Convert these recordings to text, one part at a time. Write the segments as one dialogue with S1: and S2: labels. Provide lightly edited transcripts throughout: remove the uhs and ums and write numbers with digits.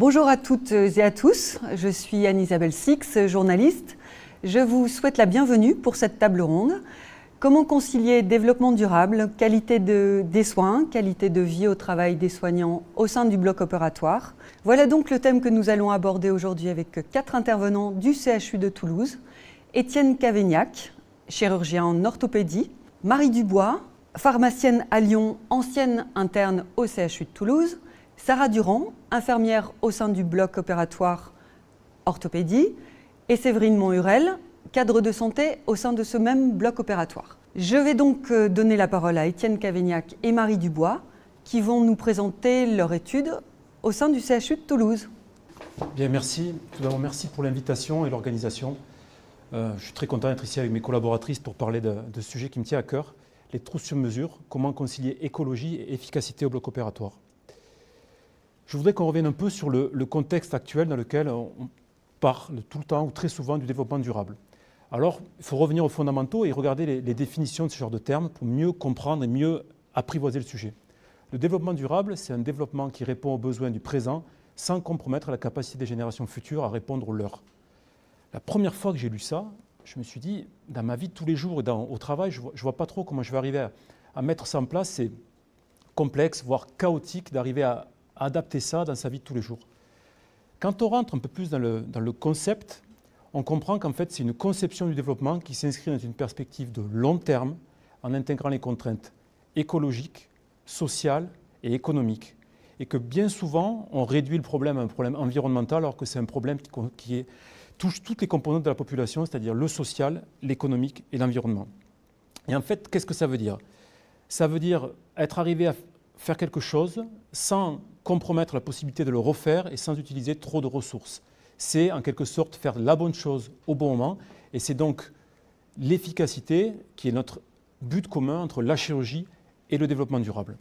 S1: Bonjour à toutes et à tous, je suis Anne-Isabelle Six, journaliste. Je vous souhaite la bienvenue pour cette table ronde. Comment concilier développement durable, qualité des soins, qualité de vie au travail des soignants au sein du bloc opératoire? Voilà donc le thème que nous allons aborder aujourd'hui avec 4 intervenants du CHU de Toulouse. Étienne Cavaignac, chirurgien en orthopédie, Marie Dubois, pharmacienne à Lyon, ancienne interne au CHU de Toulouse, Sarah Durand, infirmière au sein du bloc opératoire orthopédie, et Séverine Monhurel, cadre de santé au sein de ce même bloc opératoire. Je vais donc donner la parole à Étienne Cavaignac et Marie Dubois, qui vont nous présenter leur étude au sein du CHU de Toulouse.
S2: Bien, merci. Tout d'abord, merci pour l'invitation et l'organisation. Je suis très content d'être ici avec mes collaboratrices pour parler de ce sujet qui me tient à cœur, les trousses sur mesure, comment concilier écologie et efficacité au bloc opératoire. Je voudrais qu'on revienne un peu sur le contexte actuel dans lequel on parle tout le temps ou très souvent du développement durable. Alors, il faut revenir aux fondamentaux et regarder les définitions de ce genre de termes pour mieux comprendre et mieux apprivoiser le sujet. Le développement durable, c'est un développement qui répond aux besoins du présent sans compromettre la capacité des générations futures à répondre aux leurs. La première fois que j'ai lu ça, je me suis dit, dans ma vie de tous les jours et au travail, je ne vois pas trop comment je vais arriver à mettre ça en place. C'est complexe, voire chaotique d'arriver à adapter ça dans sa vie de tous les jours. Quand on rentre un peu plus dans le concept, on comprend qu'en fait, c'est une conception du développement qui s'inscrit dans une perspective de long terme en intégrant les contraintes écologiques, sociales et économiques. Et que bien souvent, on réduit le problème à un problème environnemental alors que c'est un problème qui touche toutes les composantes de la population, c'est-à-dire le social, l'économique et l'environnement. Et en fait, qu'est-ce que ça veut dire? Ça veut dire être arrivé à faire quelque chose sans compromettre la possibilité de le refaire et sans utiliser trop de ressources. C'est en quelque sorte faire la bonne chose au bon moment et c'est donc l'efficacité qui est notre but commun entre la chirurgie et le développement durable.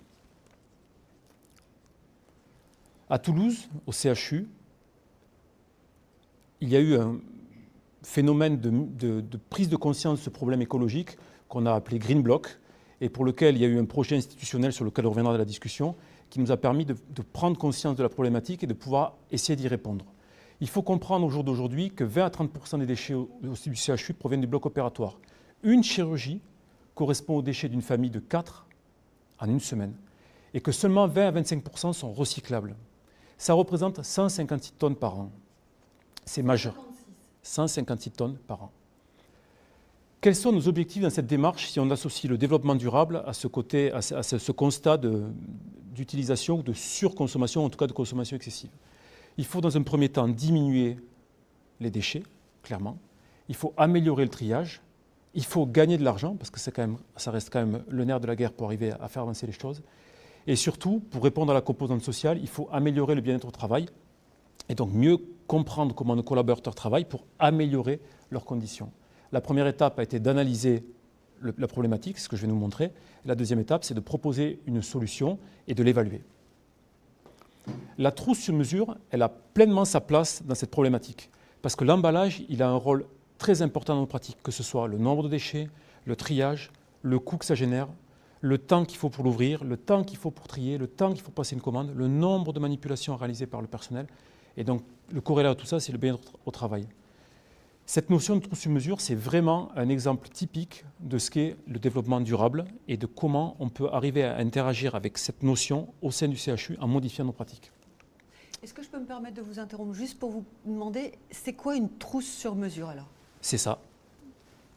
S2: À Toulouse, au CHU, il y a eu un phénomène de prise de conscience de ce problème écologique qu'on a appelé Green Bloc et pour lequel il y a eu un projet institutionnel sur lequel on reviendra dans la discussion qui nous a permis de prendre conscience de la problématique et de pouvoir essayer d'y répondre. Il faut comprendre au jour d'aujourd'hui que 20 à 30% des déchets du CHU proviennent du bloc opératoire. Une chirurgie correspond aux déchets d'une famille de 4 en une semaine et que seulement 20 à 25% sont recyclables. Ça représente 156 tonnes par an. C'est majeur. 156 tonnes par an. Quels sont nos objectifs dans cette démarche si on associe le développement durable à ce constat d'utilisation ou de surconsommation, en tout cas de consommation excessive? Il faut dans un premier temps diminuer les déchets, clairement. Il faut améliorer le triage. Il faut gagner de l'argent, parce que ça reste quand même le nerf de la guerre pour arriver à faire avancer les choses. Et surtout, pour répondre à la composante sociale, il faut améliorer le bien-être au travail et donc mieux comprendre comment nos collaborateurs travaillent pour améliorer leurs conditions. La première étape a été d'analyser la problématique, ce que je vais nous montrer. La deuxième étape, c'est de proposer une solution et de l'évaluer. La trousse sur mesure, elle a pleinement sa place dans cette problématique parce que l'emballage, il a un rôle très important dans nos pratiques, que ce soit le nombre de déchets, le triage, le coût que ça génère, le temps qu'il faut pour l'ouvrir, le temps qu'il faut pour trier, le temps qu'il faut passer une commande, le nombre de manipulations réalisées par le personnel. Et donc, le corrélat de tout ça, c'est le bien-être au travail. Cette notion de trousse sur mesure, c'est vraiment un exemple typique de ce qu'est le développement durable et de comment on peut arriver à interagir avec cette notion au sein du CHU en modifiant nos pratiques.
S1: Est-ce que je peux me permettre de vous interrompre juste pour vous demander, c'est quoi une trousse sur mesure alors?
S2: C'est ça.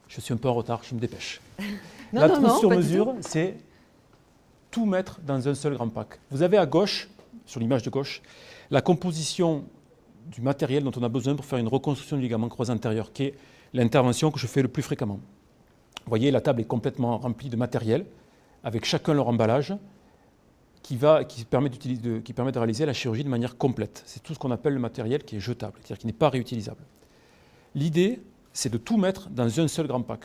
S2: Je suis un peu en retard, je me dépêche.
S1: La
S2: trousse sur mesure, c'est tout mettre dans un seul grand pack. Vous avez à gauche, sur l'image de gauche, la composition du matériel dont on a besoin pour faire une reconstruction du ligament croisé antérieur, qui est l'intervention que je fais le plus fréquemment. Vous voyez, la table est complètement remplie de matériel, avec chacun leur emballage, qui permet de réaliser la chirurgie de manière complète. C'est tout ce qu'on appelle le matériel qui est jetable, c'est-à-dire qui n'est pas réutilisable. L'idée, c'est de tout mettre dans un seul grand pack.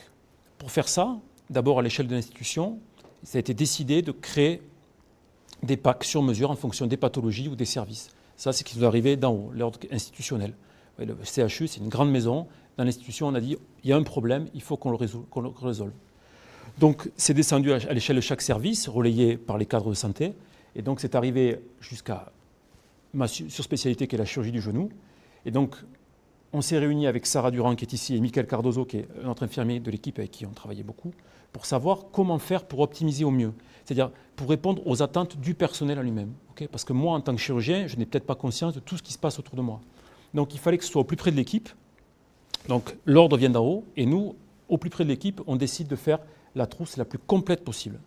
S2: Pour faire ça, d'abord à l'échelle de l'institution, ça a été décidé de créer des packs sur mesure en fonction des pathologies ou des services. Ça, c'est ce qui nous est arrivé d'en haut, l'ordre institutionnel. Le CHU, c'est une grande maison. Dans l'institution, on a dit il y a un problème, il faut qu'on le résolve. Donc, c'est descendu à l'échelle de chaque service, relayé par les cadres de santé. Et donc, c'est arrivé jusqu'à ma surspécialité qui est la chirurgie du genou. Et donc, on s'est réunis avec Sarah Durand qui est ici et Michael Cardozo qui est notre infirmier de l'équipe avec qui on travaillait beaucoup pour savoir comment faire pour optimiser au mieux. C'est-à-dire pour répondre aux attentes du personnel en lui-même. Okay, parce que moi, en tant que chirurgien, je n'ai peut-être pas conscience de tout ce qui se passe autour de moi. Donc, il fallait que ce soit au plus près de l'équipe. Donc, l'ordre vient d'en haut et nous, au plus près de l'équipe, on décide de faire la trousse la plus complète possible.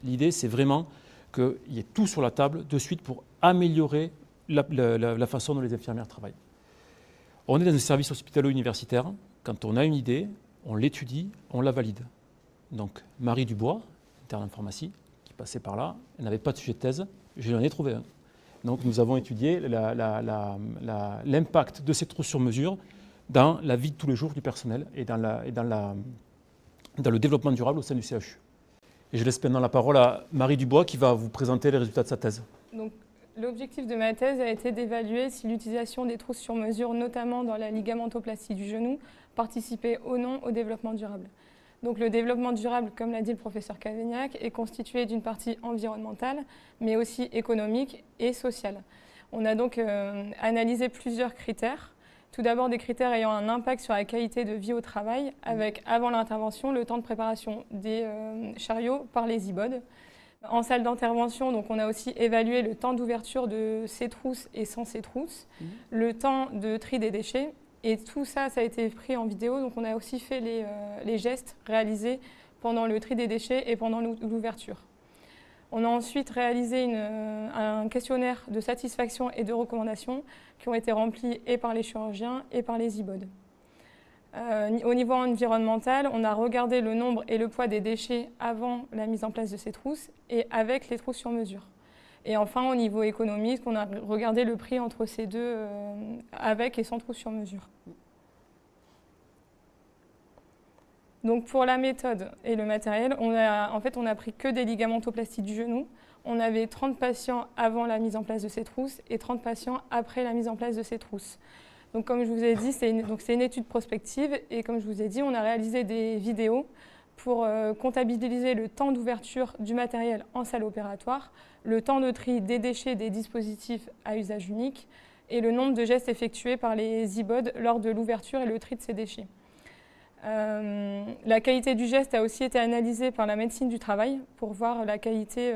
S2: L'idée, c'est vraiment qu'il y ait tout sur la table de suite pour améliorer la façon dont les infirmières travaillent. On est dans un service hospitalo-universitaire. Quand on a une idée, on l'étudie, on la valide. Donc, Marie Dubois, interne en pharmacie, qui passait par là, elle n'avait pas de sujet de thèse, je lui en ai trouvé un. Donc, nous avons étudié l'impact de ces trousses sur mesure dans la vie de tous les jours du personnel et dans le développement durable au sein du CHU. Et je laisse maintenant la parole à Marie Dubois qui va vous présenter les résultats de sa thèse.
S3: Donc, l'objectif de ma thèse a été d'évaluer si l'utilisation des trousses sur mesure, notamment dans la ligamentoplastie du genou, participait ou non au développement durable. Donc le développement durable, comme l'a dit le professeur Cavaignac, est constitué d'une partie environnementale, mais aussi économique et sociale. On a donc analysé plusieurs critères. Tout d'abord des critères ayant un impact sur la qualité de vie au travail, avec avant l'intervention le temps de préparation des chariots par les IBOD. En salle d'intervention, donc on a aussi évalué le temps d'ouverture de ces trousses et sans ces trousses, le temps de tri des déchets. Et tout ça, ça a été pris en vidéo. Donc on a aussi fait les gestes réalisés pendant le tri des déchets et pendant l'ouverture. On a ensuite réalisé un questionnaire de satisfaction et de recommandation qui ont été remplis et par les chirurgiens et par les IBOD. Au niveau environnemental, on a regardé le nombre et le poids des déchets avant la mise en place de ces trousses et avec les trousses sur mesure. Et enfin, au niveau économique, on a regardé le prix entre ces deux, avec et sans trousses sur mesure. Donc pour la méthode et le matériel, on a pris que des ligamentoplasties du genou. On avait 30 patients avant la mise en place de ces trousses et 30 patients après la mise en place de ces trousses. Donc comme je vous ai dit, c'est une étude prospective et comme je vous ai dit, on a réalisé des vidéos pour comptabiliser le temps d'ouverture du matériel en salle opératoire, le temps de tri des déchets des dispositifs à usage unique et le nombre de gestes effectués par les IBOD lors de l'ouverture et le tri de ces déchets. La qualité du geste a aussi été analysée par la médecine du travail pour voir la qualité,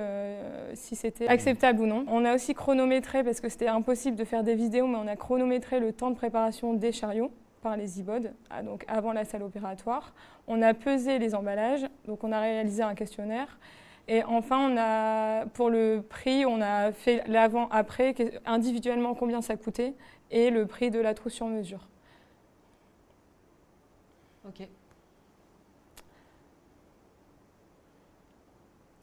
S3: si c'était acceptable ou non. On a aussi chronométré, parce que c'était impossible de faire des vidéos, mais on a chronométré le temps de préparation des chariots par les IBOD, donc avant la salle opératoire. On a pesé les emballages, donc on a réalisé un questionnaire. Et enfin, pour le prix, on a fait l'avant-après, individuellement combien ça coûtait, et le prix de la trousse sur mesure.
S1: Ok.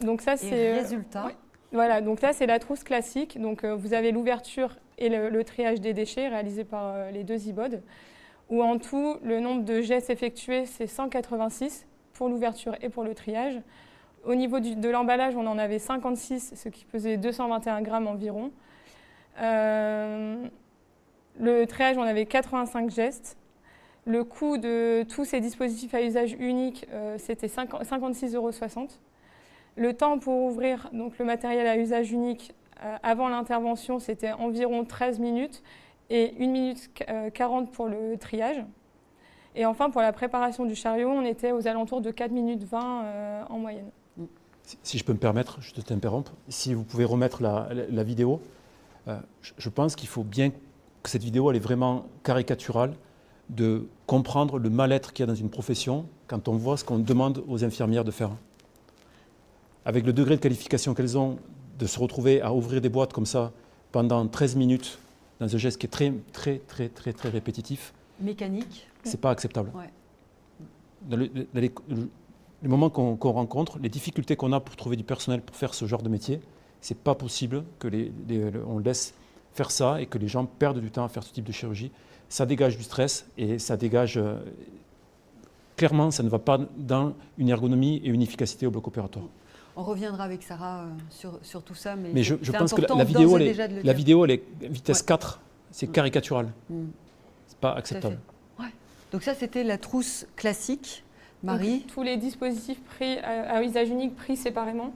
S3: Donc ça, c'est
S1: résultat.
S3: Ouais. Voilà, donc là c'est la trousse classique. Donc vous avez l'ouverture et le triage des déchets réalisé par les deux IBOD, où en tout le nombre de gestes effectués c'est 186 pour l'ouverture et pour le triage. Au niveau de l'emballage, on en avait 56, ce qui pesait 221 grammes environ. Le triage, on avait 85 gestes. Le coût de tous ces dispositifs à usage unique, c'était 56,60 €. Le temps pour ouvrir donc, le matériel à usage unique avant l'intervention, c'était environ 13 minutes et 1 minute 40 pour le triage. Et enfin, pour la préparation du chariot, on était aux alentours de 4 minutes 20 en moyenne.
S2: Si je peux me permettre, je te t'interromps, si vous pouvez remettre la vidéo, je pense qu'il faut bien que cette vidéo elle est vraiment caricaturale de comprendre le mal-être qu'il y a dans une profession quand on voit ce qu'on demande aux infirmières de faire. Avec le degré de qualification qu'elles ont, de se retrouver à ouvrir des boîtes comme ça pendant 13 minutes dans un geste qui est très répétitif.
S1: Mécanique.
S2: C'est pas acceptable.
S1: Ouais.
S2: Dans les moments qu'on rencontre, les difficultés qu'on a pour trouver du personnel pour faire ce genre de métier, c'est pas possible que on laisse faire ça et que les gens perdent du temps à faire ce type de chirurgie. Ça dégage du stress et ça dégage... clairement, ça ne va pas dans une ergonomie et une efficacité au bloc opératoire.
S1: On reviendra avec Sarah sur tout ça.
S2: Mais je pense que la vidéo, elle est vitesse 4, c'est caricatural. C'est pas acceptable.
S1: Ouais. Donc ça, c'était la trousse classique. Marie.
S3: Donc, tous les dispositifs pris à usage unique pris séparément.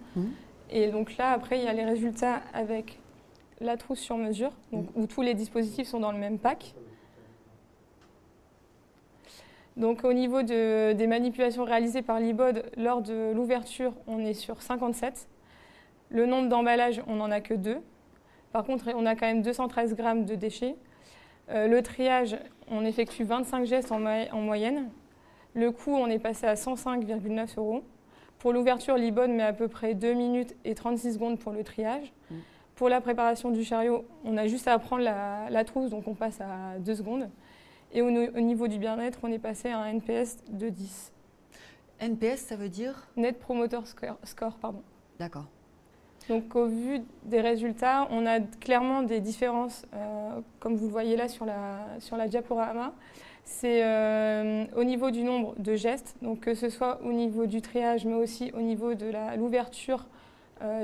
S3: Et donc là, après, il y a les résultats avec la trousse sur mesure, donc, où tous les dispositifs sont dans le même pack. Donc au niveau des manipulations réalisées par l'e-bode, lors de l'ouverture, on est sur 57. Le nombre d'emballages, on n'en a que 2. Par contre, on a quand même 213 grammes de déchets. Le triage, on effectue 25 gestes en moyenne. Le coût, on est passé à 105,9 €. Pour l'ouverture, l'e-bode met à peu près 2 minutes et 36 secondes pour le triage. Pour la préparation du chariot, on a juste à prendre la trousse, donc on passe à 2 secondes. Et au niveau du bien-être, on est passé à un NPS de 10.
S1: NPS, ça veut dire?
S3: Net Promoter Score, pardon.
S1: D'accord.
S3: Donc au vu des résultats, on a clairement des différences, comme vous le voyez là sur la diaporama. C'est au niveau du nombre de gestes, donc que ce soit au niveau du triage, mais aussi au niveau de l'ouverture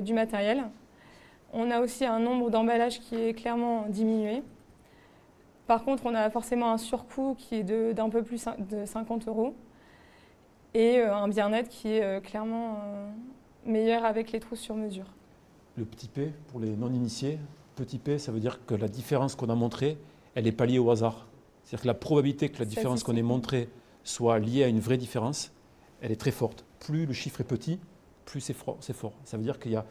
S3: du matériel. On a aussi un nombre d'emballages qui est clairement diminué. Par contre, on a forcément un surcoût qui est d'un peu plus de 50 € et un bien-être qui est clairement meilleur avec les trousses sur mesure.
S2: Le petit p, pour les non-initiés, petit p, ça veut dire que la différence qu'on a montrée, elle n'est pas liée au hasard. C'est-à-dire que la probabilité que la différence qu'on ait montrée soit liée à une vraie différence, elle est très forte. Plus le chiffre est petit, plus c'est fort. Ça veut dire qu'il y a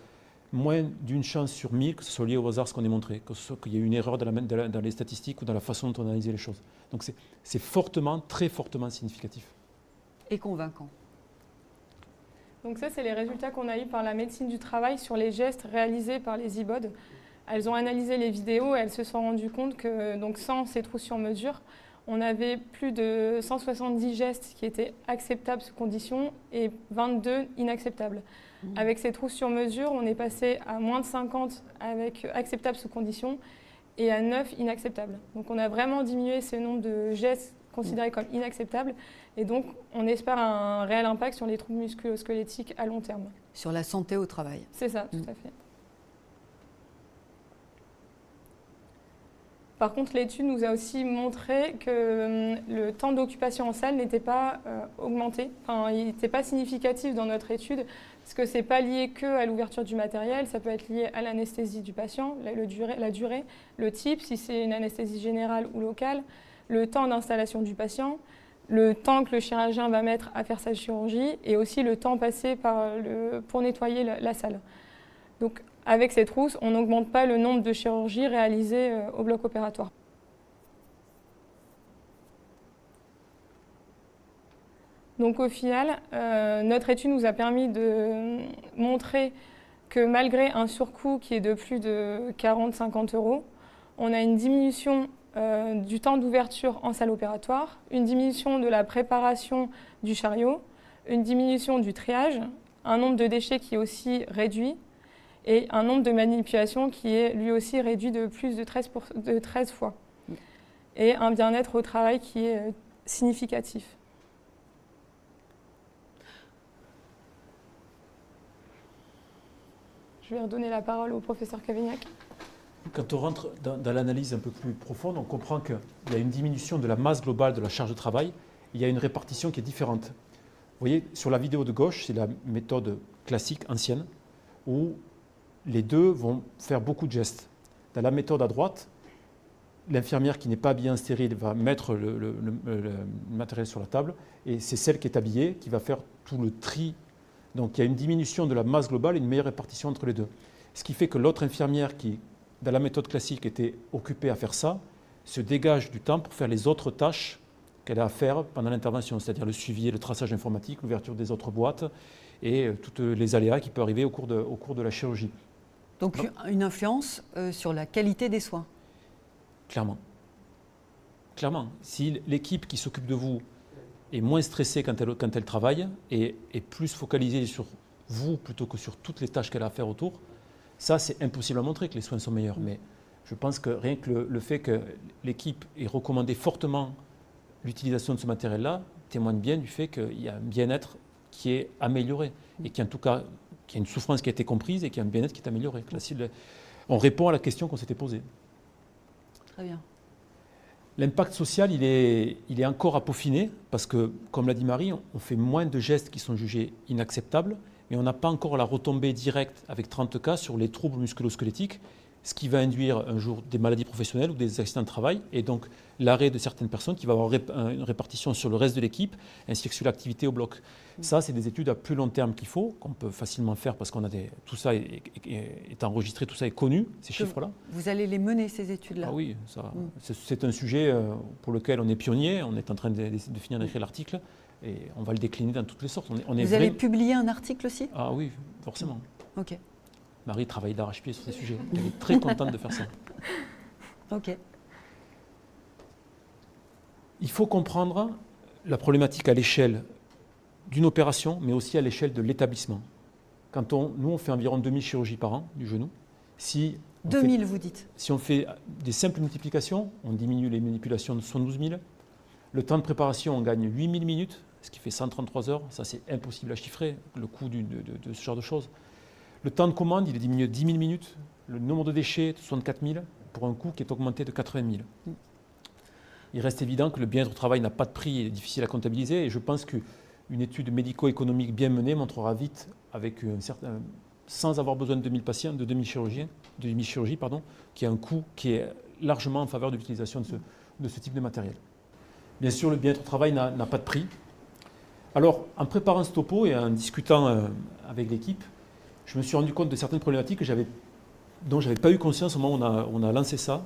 S2: moins d'une chance sur 1000 que ce soit lié au hasard ce qu'on ait montré, que ce soit qu'il y ait une erreur dans les statistiques ou dans la façon dont on a analysé les choses. Donc c'est fortement, très fortement significatif.
S1: Et convaincant.
S3: Donc ça, c'est les résultats qu'on a eus par la médecine du travail sur les gestes réalisés par les e-bode. Elles ont analysé les vidéos et elles se sont rendues compte que donc, sans ces trousses sur mesure, on avait plus de 170 gestes qui étaient acceptables sous conditions et 22 inacceptables. Avec ces trousses sur mesure, on est passé à moins de 50 avec acceptables sous conditions et à 9 inacceptables. Donc on a vraiment diminué ce nombre de gestes considérés comme inacceptables et donc on espère un réel impact sur les troubles musculo-squelettiques à long terme.
S1: Sur la santé au travail.
S3: C'est ça, tout à fait. Par contre, l'étude nous a aussi montré que le temps d'occupation en salle n'était pas augmenté. Enfin, il n'était pas significatif dans notre étude, parce que ce n'est pas lié qu'à l'ouverture du matériel, ça peut être lié à l'anesthésie du patient, la durée, le type, si c'est une anesthésie générale ou locale, le temps d'installation du patient, le temps que le chirurgien va mettre à faire sa chirurgie, et aussi le temps passé pour nettoyer la salle. Donc, avec ces trousses, on n'augmente pas le nombre de chirurgies réalisées au bloc opératoire. Donc au final, notre étude nous a permis de montrer que malgré un surcoût qui est de plus de 40-50 €, on a une diminution du temps d'ouverture en salle opératoire, une diminution de la préparation du chariot, une diminution du triage, un nombre de déchets qui est aussi réduit, et un nombre de manipulations qui est lui aussi réduit de plus de 13 fois. Et un bien-être au travail qui est significatif. Je vais redonner la parole au professeur Cavaignac.
S2: Quand on rentre dans l'analyse un peu plus profonde, on comprend qu'il y a une diminution de la masse globale de la charge de travail. Il y a une répartition qui est différente. Vous voyez, sur la vidéo de gauche, c'est la méthode classique, ancienne, où les deux vont faire beaucoup de gestes. Dans la méthode à droite, l'infirmière qui n'est pas habillée en stérile va mettre le matériel sur la table et c'est celle qui est habillée qui va faire tout le tri. Donc il y a une diminution de la masse globale et une meilleure répartition entre les deux. Ce qui fait que l'autre infirmière qui, dans la méthode classique, était occupée à faire ça, se dégage du temps pour faire les autres tâches qu'elle a à faire pendant l'intervention, c'est-à-dire le suivi, le traçage informatique, l'ouverture des autres boîtes et tous les aléas qui peuvent arriver au cours de la chirurgie.
S1: Donc une influence sur la qualité des soins.
S2: Clairement. Clairement. Si l'équipe qui s'occupe de vous est moins stressée quand elle travaille et est plus focalisée sur vous plutôt que sur toutes les tâches qu'elle a à faire autour, ça c'est impossible à montrer que les soins sont meilleurs. Mais je pense que rien que le fait que l'équipe ait recommandé fortement l'utilisation de ce matériel-là témoigne bien du fait qu'il y a un bien-être qui est amélioré et qui en tout cas qu'il y a une souffrance qui a été comprise et qu'il y a un bien-être qui est amélioré. On répond à la question qu'on s'était posée.
S1: Très bien.
S2: L'impact social, il est encore à peaufiner parce que, comme l'a dit Marie, on fait moins de gestes qui sont jugés inacceptables, mais on n'a pas encore la retombée directe avec 30 cas sur les troubles musculo-squelettiques ce qui va induire un jour des maladies professionnelles ou des accidents de travail, et donc l'arrêt de certaines personnes qui va avoir une répartition sur le reste de l'équipe, ainsi que sur l'activité au bloc. Ça, c'est des études à plus long terme qu'il faut, qu'on peut facilement faire parce qu'on a tout ça est enregistré, tout ça est connu, ces chiffres-là.
S1: Vous allez les mener, ces études-là?
S2: Ah oui, c'est un sujet pour lequel on est pionnier, on est en train de finir d'écrire l'article, et on va le décliner dans toutes les sortes.
S1: Vous allez publier un article aussi?
S2: Ah oui, forcément.
S1: Ok.
S2: Marie travaille d'arrache-pied sur ces sujets. Elle est très contente de faire ça.
S1: Ok.
S2: Il faut comprendre la problématique à l'échelle d'une opération, mais aussi à l'échelle de l'établissement. Nous, on fait environ 2000 chirurgies par an du genou.
S1: 2000, vous dites?
S2: Si on fait des simples multiplications, on diminue les manipulations de 72 000. Le temps de préparation, on gagne 8000 minutes, ce qui fait 133 heures. Ça, c'est impossible à chiffrer, le coût de ce genre de choses. Le temps de commande, il est diminué de 10 000 minutes. Le nombre de déchets, 64 000, pour un coût qui est augmenté de 80 000. Il reste évident que le bien-être au travail n'a pas de prix et est difficile à comptabiliser. Et je pense qu'une étude médico-économique bien menée montrera vite, sans avoir besoin de 2000 patients, de 2000 chirurgies, qu'il y a un coût qui est largement en faveur de l'utilisation de ce type de matériel. Bien sûr, le bien-être au travail n'a pas de prix. Alors, en préparant ce topo et en discutant avec l'équipe, je me suis rendu compte de certaines problématiques dont je n'avais pas eu conscience au moment où on a lancé ça.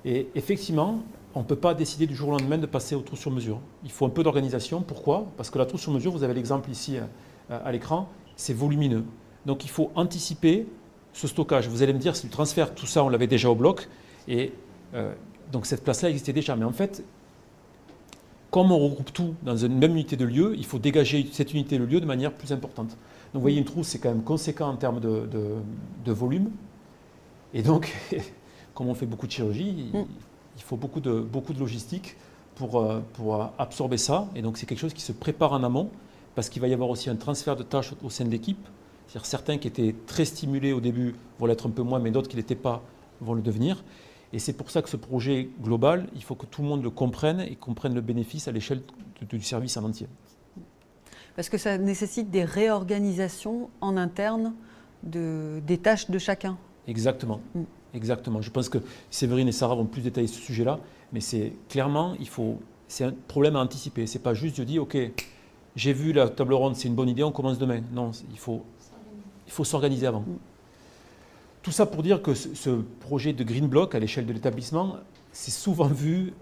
S2: Et effectivement, on ne peut pas décider du jour au lendemain de passer au trou sur mesure. Il faut un peu d'organisation. Pourquoi? Parce que la trou sur mesure, vous avez l'exemple ici à l'écran, c'est volumineux. Donc il faut anticiper ce stockage. Vous allez me dire, si le transfert, tout ça, on l'avait déjà au bloc. Et donc cette place-là existait déjà. Mais en fait, comme on regroupe tout dans une même unité de lieu, il faut dégager cette unité de lieu de manière plus importante. Donc vous voyez, une trousse, c'est quand même conséquent en termes de volume. Et donc, comme on fait beaucoup de chirurgie, il faut beaucoup de logistique pour absorber ça. Et donc c'est quelque chose qui se prépare en amont, parce qu'il va y avoir aussi un transfert de tâches au sein de l'équipe. C'est-à-dire certains qui étaient très stimulés au début vont l'être un peu moins, mais d'autres qui ne l'étaient pas vont le devenir. Et c'est pour ça que ce projet global, il faut que tout le monde le comprenne et comprenne le bénéfice à l'échelle du service en entier.
S1: Parce que ça nécessite des réorganisations en interne des tâches de chacun.
S2: Exactement. Exactement. Je pense que Séverine et Sarah vont plus détailler ce sujet-là, mais c'est clairement, c'est un problème à anticiper. C'est pas juste de dire, ok, j'ai vu la table ronde, c'est une bonne idée, on commence demain. Non, il faut s'organiser avant. Tout ça pour dire que ce projet de Green Block à l'échelle de l'établissement, c'est souvent vu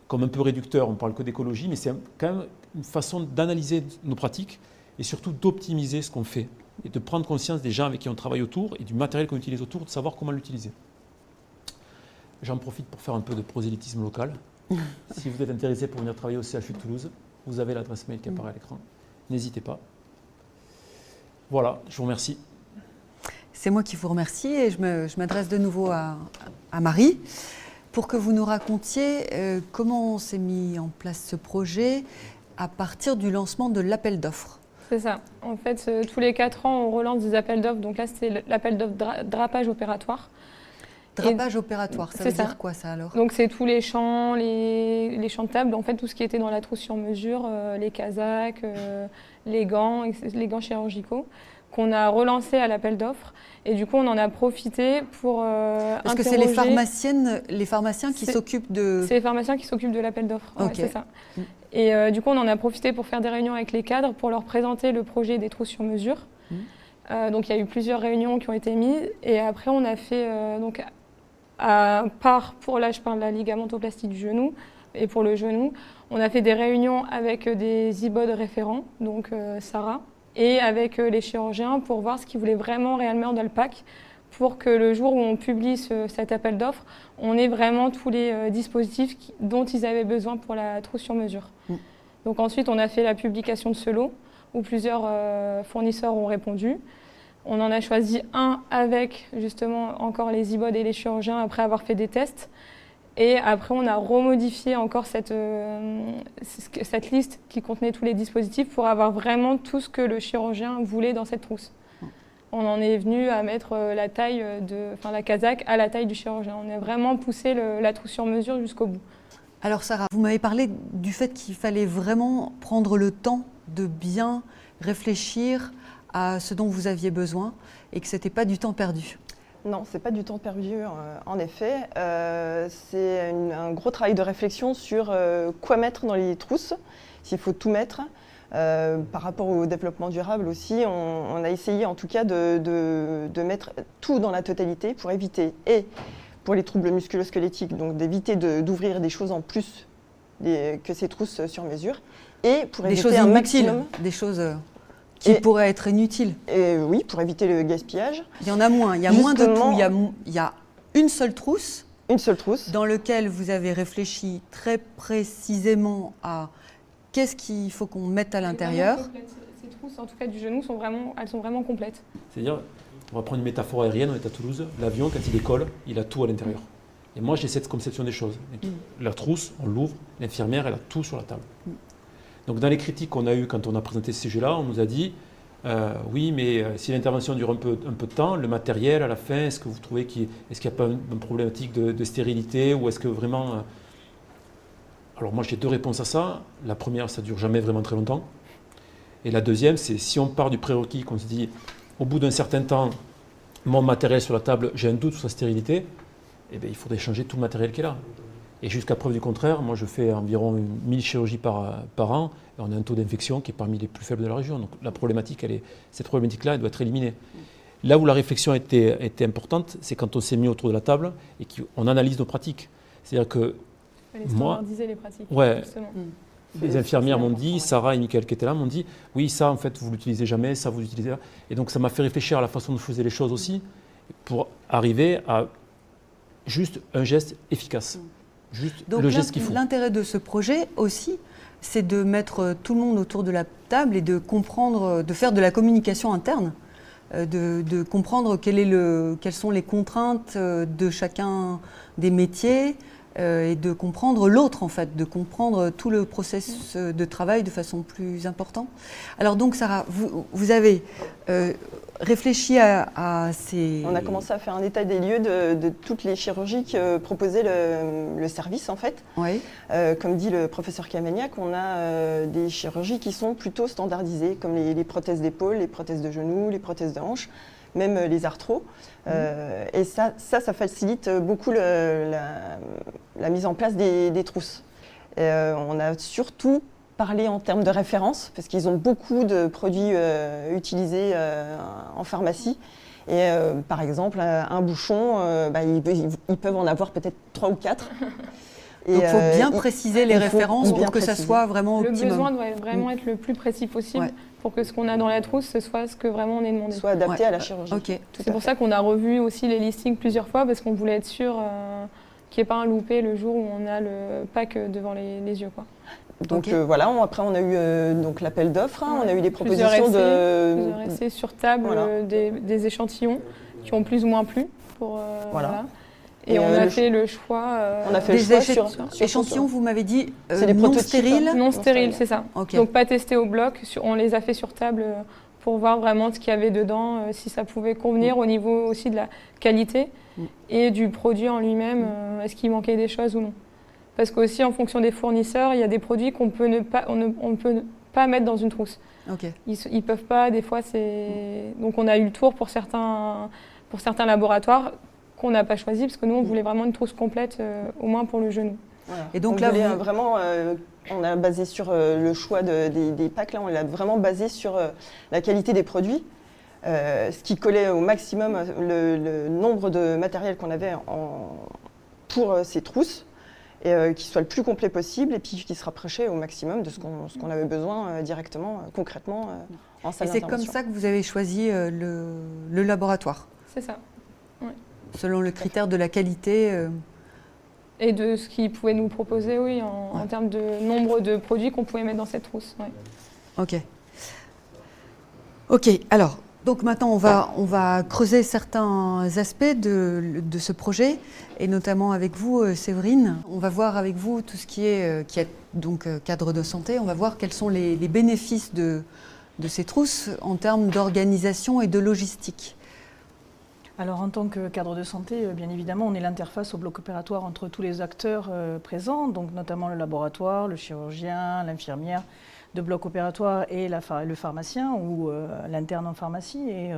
S2: comme un peu réducteur. On ne parle que d'écologie, mais c'est quand même une façon d'analyser nos pratiques et surtout d'optimiser ce qu'on fait et de prendre conscience des gens avec qui on travaille autour et du matériel qu'on utilise autour, de savoir comment l'utiliser. J'en profite pour faire un peu de prosélytisme local. Si vous êtes intéressé pour venir travailler au CHU de Toulouse, vous avez l'adresse mail qui apparaît à l'écran. N'hésitez pas. Voilà, je vous remercie.
S1: C'est moi qui vous remercie et je m'adresse de nouveau à Marie pour que vous nous racontiez comment s'est mis en place ce projet à partir du lancement de l'appel d'offres.
S3: C'est ça. En fait, tous les 4 ans, on relance des appels d'offres. Donc là, c'est l'appel d'offres drapage opératoire.
S1: Drapage opératoire, ça veut dire quoi ça alors? Donc
S3: c'est tous les champs, les champs de table, en fait tout ce qui était dans la trousse sur mesure, les casaques, les gants chirurgicaux, qu'on a relancé à l'appel d'offres. Et du coup, on en a profité pour
S1: Parce que c'est les pharmaciens qui s'occupent de...
S3: C'est les pharmaciens qui s'occupent de l'appel d'offres,
S1: okay.
S3: Ouais, c'est ça. Et du coup, on en a profité pour faire des réunions avec les cadres, pour leur présenter le projet des trousses sur mesure. Donc il y a eu plusieurs réunions qui ont été mises. Et après, on a fait... à part, là je parle de la ligamentoplastie du genou, et pour le genou, on a fait des réunions avec des IBOD référents, donc Sarah, et avec les chirurgiens pour voir ce qu'ils voulaient vraiment réellement dans le pack, pour que le jour où on publie cet appel d'offres, on ait vraiment tous les dispositifs dont ils avaient besoin pour la trousse sur mesure. Donc ensuite, on a fait la publication de ce lot, où plusieurs fournisseurs ont répondu. On en a choisi un avec justement encore les IBOD et les chirurgiens après avoir fait des tests. Et après, on a remodifié encore cette liste qui contenait tous les dispositifs pour avoir vraiment tout ce que le chirurgien voulait dans cette trousse. On en est venu à mettre la casaque à la taille du chirurgien. On a vraiment poussé la trousse sur mesure jusqu'au bout.
S1: Alors Sarah, vous m'avez parlé du fait qu'il fallait vraiment prendre le temps de bien réfléchir à ce dont vous aviez besoin et que ce n'était pas du temps perdu.
S4: Non, c'est pas du temps perdu, en effet. C'est un gros travail de réflexion sur quoi mettre dans les trousses, s'il faut tout mettre. Par rapport au développement durable aussi, on a essayé en tout cas de mettre tout dans la totalité pour éviter, et pour les troubles musculo-squelettiques, donc d'éviter d'ouvrir des choses en plus que ces trousses sur mesure, et pour
S1: Des
S4: éviter
S1: choses
S4: un
S1: inutiles,
S4: maximum.
S1: des choses qui pourraient être inutiles.
S4: Et oui, pour éviter le gaspillage.
S1: Il y en a moins, il y a moins de tout.
S4: Justement,
S1: Il y a une seule trousse
S4: une seule trousse.
S1: dans laquelle vous avez réfléchi très précisément à qu'est-ce qu'il faut qu'on mette à l'intérieur.
S3: Ces trousses, en tout cas du genou, elles sont vraiment complètes.
S2: C'est-à-dire, on va prendre une métaphore aérienne, on est à Toulouse, l'avion, quand il décolle, il a tout à l'intérieur. Et moi, j'ai cette conception des choses. La trousse, on l'ouvre, l'infirmière, elle a tout sur la table. Donc dans les critiques qu'on a eues quand on a présenté ce sujet-là, on nous a dit oui, mais si l'intervention dure un peu de temps, le matériel à la fin, est-ce que vous trouvez est-ce qu'il n'y a pas une problématique de stérilité, ou est-ce que vraiment... Alors moi j'ai deux réponses à ça. La première, ça ne dure jamais vraiment très longtemps. Et la deuxième, c'est si on part du prérequis, qu'on se dit au bout d'un certain temps, mon matériel sur la table, j'ai un doute sur sa stérilité, eh bien, il faudrait changer tout le matériel qui est là. Et jusqu'à preuve du contraire, moi je fais environ 1000 chirurgies par an, et on a un taux d'infection qui est parmi les plus faibles de la région. Donc la problématique, cette problématique-là, elle doit être éliminée. Là où la réflexion a été importante, c'est quand on s'est mis autour de la table et qu'on analyse nos pratiques. C'est-à-dire que
S3: Il fallait standardiser les pratiques,
S2: ouais,
S3: justement.
S2: Les infirmières m'ont dit, Sarah et Mickaël qui étaient là m'ont dit, oui, ça en fait vous l'utilisez jamais, ça vous l'utilisez là. Et donc ça m'a fait réfléchir à la façon dont je faisais les choses aussi, pour arriver à juste un geste efficace. Juste
S1: Donc
S2: le geste qu'il faut.
S1: L'intérêt de ce projet aussi, c'est de mettre tout le monde autour de la table et de comprendre, de faire de la communication interne, de comprendre quelles sont les contraintes de chacun des métiers, et de comprendre l'autre en fait, de comprendre tout le processus de travail de façon plus importante. Alors donc Sarah, vous avez réfléchi à ces...
S4: On a commencé à faire un état des lieux de toutes les chirurgies que proposait le service en fait.
S1: Oui.
S4: Comme dit le professeur Camagnac, on a des chirurgies qui sont plutôt standardisées, comme les prothèses d'épaule, les prothèses de genoux, les prothèses de hanche, même les arthros. Et ça facilite beaucoup la mise en place des trousses. On a surtout parlé en termes de référence, parce qu'ils ont beaucoup de produits utilisés en pharmacie. Et par exemple, un bouchon, ils peuvent en avoir peut-être 3 ou 4.
S1: Donc il faut bien préciser les références pour que ça soit vraiment optimum.
S3: Le besoin doit vraiment être le plus précis possible pour que ce qu'on a dans la trousse, ce soit ce que vraiment on est demandé.
S4: Soit adapté à la chirurgie.
S1: Okay.
S3: C'est pour ça qu'on a revu aussi les listings plusieurs fois, parce qu'on voulait être sûr qu'il n'y ait pas un loupé le jour où on a le pack devant les yeux, quoi.
S4: Donc voilà, après on a eu donc l'appel d'offres, on a eu des propositions
S3: plusieurs essais sur table, des échantillons qui ont plus ou moins plu. Voilà. Et on a fait le choix.
S4: On a fait le choix sur
S1: échantillons, vous m'avez dit
S4: non
S1: stériles.
S3: Non stériles, c'est ça.
S1: Okay.
S3: Donc pas testés au bloc, on les a fait sur table pour voir vraiment ce qu'il y avait dedans, si ça pouvait convenir au niveau aussi de la qualité et du produit en lui-même, est-ce qu'il manquait des choses ou non. Parce qu'aussi en fonction des fournisseurs, il y a des produits qu'on peut on peut pas mettre dans une trousse.
S1: Okay.
S3: Ils peuvent pas, des fois Donc on a eu le tour pour certains laboratoires qu'on n'a pas choisi, parce que nous on voulait vraiment une trousse complète, au moins pour le genou.
S4: Voilà.
S1: Et donc
S4: vraiment, on a basé sur le choix des packs, là on l'a vraiment basé sur la qualité des produits, ce qui collait au maximum le nombre de matériel qu'on avait pour ces trousses, et qui soit le plus complet possible, et puis qui se rapprochait au maximum de ce qu'on avait besoin directement, concrètement, en salle d'intervention.
S1: Et c'est comme ça que vous avez choisi le laboratoire?
S3: C'est ça. Ouais.
S1: Selon le critère de la qualité
S3: et de ce qu'ils pouvaient nous proposer, oui, en termes de nombre de produits qu'on pouvait mettre dans cette trousse. Ouais.
S1: Ok, alors, donc maintenant on va creuser certains aspects de ce projet, et notamment avec vous, Séverine. On va voir avec vous tout ce qui est donc cadre de santé. On va voir quels sont les bénéfices de ces trousses en termes d'organisation et de logistique.
S5: Alors en tant que cadre de santé, bien évidemment, on est l'interface au bloc opératoire entre tous les acteurs présents, donc notamment le laboratoire, le chirurgien, l'infirmière. de bloc opératoire est le pharmacien ou l'interne en pharmacie. Et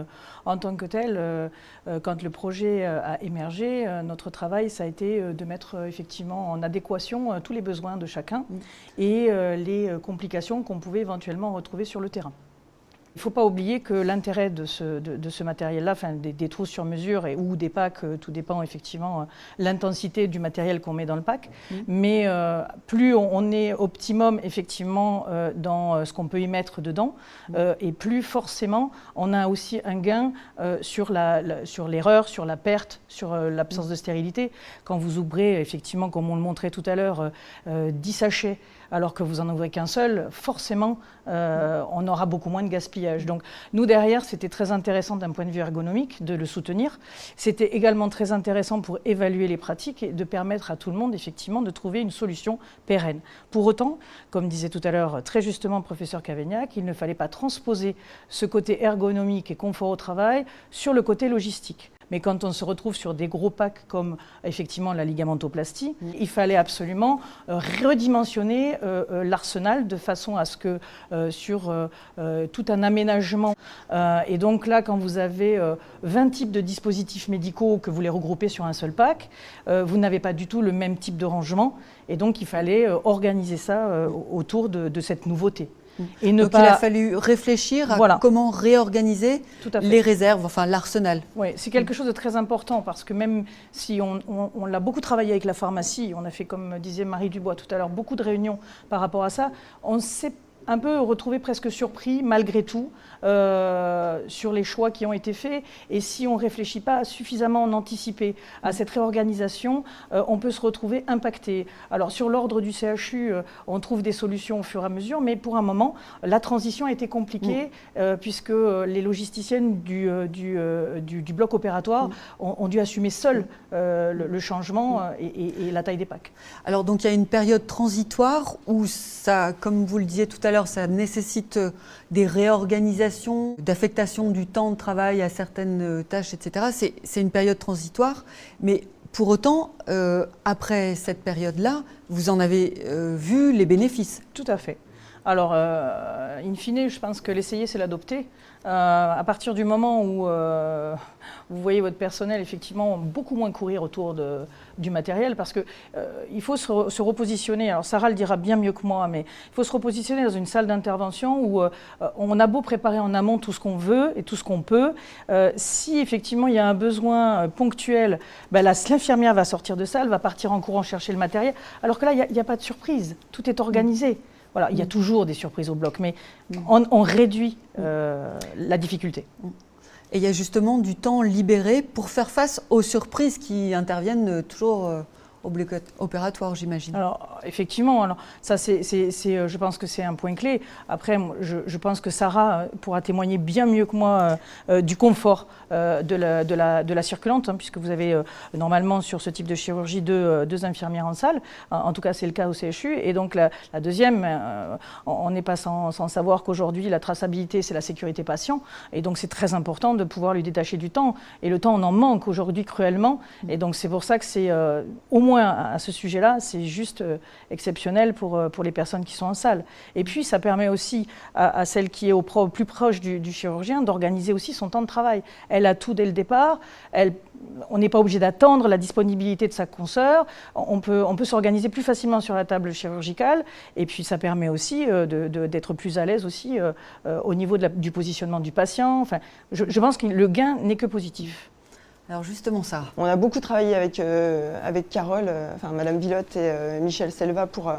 S5: en tant que tel, quand le projet a émergé, notre travail, ça a été de mettre effectivement en adéquation tous les besoins de chacun et les complications qu'on pouvait éventuellement retrouver sur le terrain. Il ne faut pas oublier que l'intérêt de ce matériel-là, enfin des trousses sur mesure ou des packs, tout dépend effectivement l'intensité du matériel qu'on met dans le pack, mais plus on est optimum effectivement dans ce qu'on peut y mettre dedans, et plus forcément on a aussi un gain sur l'erreur, sur la perte, sur l'absence de stérilité. Quand vous ouvrez effectivement, comme on le montrait tout à l'heure, 10 sachets, alors que vous n'en ouvrez qu'un seul, forcément, on aura beaucoup moins de gaspillage. Donc nous, derrière, c'était très intéressant d'un point de vue ergonomique de le soutenir. C'était également très intéressant pour évaluer les pratiques et de permettre à tout le monde, effectivement, de trouver une solution pérenne. Pour autant, comme disait tout à l'heure très justement le professeur Cavaignac, il ne fallait pas transposer ce côté ergonomique et confort au travail sur le côté logistique. Mais quand on se retrouve sur des gros packs comme effectivement la ligamentoplastie, il fallait absolument redimensionner l'arsenal de façon à ce que sur tout un aménagement. Et donc là, quand vous avez 20 types de dispositifs médicaux que vous les regroupez sur un seul pack, vous n'avez pas du tout le même type de rangement. Et donc il fallait organiser ça autour de cette nouveauté.
S1: Et donc il a fallu réfléchir à comment réorganiser les réserves, enfin l'arsenal.
S5: Oui, c'est quelque chose de très important parce que même si on l'a beaucoup travaillé avec la pharmacie, on a fait, comme disait Marie Dubois tout à l'heure, beaucoup de réunions par rapport à ça, on s'est un peu retrouvé presque surpris malgré tout sur les choix qui ont été faits. Et si on ne réfléchit pas suffisamment en anticiper à cette réorganisation, on peut se retrouver impacté. Alors sur l'ordre du CHU, on trouve des solutions au fur et à mesure, mais pour un moment, la transition a été compliquée puisque les logisticiennes du bloc opératoire ont dû assumer seules le changement et la taille des packs.
S1: Alors donc il y a une période transitoire où ça, comme vous le disiez tout à l'heure, ça nécessite des réorganisations, d'affectation du temps de travail à certaines tâches, etc. C'est une période transitoire, mais pour autant, après cette période-là, vous en avez vu les bénéfices.
S5: Tout à fait. Alors, in fine, je pense que l'essayer, c'est l'adopter. À partir du moment où vous voyez votre personnel effectivement beaucoup moins courir autour du matériel, parce que il faut se repositionner, alors Sarah le dira bien mieux que moi, mais il faut se repositionner dans une salle d'intervention où on a beau préparer en amont tout ce qu'on veut et tout ce qu'on peut, si effectivement il y a un besoin ponctuel, ben l'infirmière va sortir de salle, va partir en courant chercher le matériel, alors que là il n'y a pas de surprise, tout est organisé. Voilà, il y a toujours des surprises au bloc, mais on réduit la difficulté.
S1: Et il y a justement du temps libéré pour faire face aux surprises qui interviennent toujours au bloc opératoire, j'imagine.
S5: Alors, effectivement, ça, je pense que c'est un point clé. Après, je pense que Sarah pourra témoigner bien mieux que moi du confort de la circulante, hein, puisque vous avez normalement sur ce type de chirurgie deux infirmières en salle. En tout cas, c'est le cas au CHU. Et donc, la deuxième, on n'est pas sans savoir qu'aujourd'hui, la traçabilité, c'est la sécurité patient. Et donc, c'est très important de pouvoir lui détacher du temps. Et le temps, on en manque aujourd'hui cruellement. Et donc, c'est pour ça que c'est au moins à ce sujet-là, c'est juste exceptionnel pour les personnes qui sont en salle. Et puis, ça permet aussi à celle qui est au plus proche du chirurgien d'organiser aussi son temps de travail. Elle a tout dès le départ. On n'est pas obligé d'attendre la disponibilité de sa consoeur. On peut s'organiser plus facilement sur la table chirurgicale. Et puis, ça permet aussi d'être plus à l'aise aussi au niveau du positionnement du patient. Enfin, je pense que le gain n'est que positif.
S1: Alors justement ça.
S4: On a beaucoup travaillé avec Carole, Madame Villotte et Michel Selva pour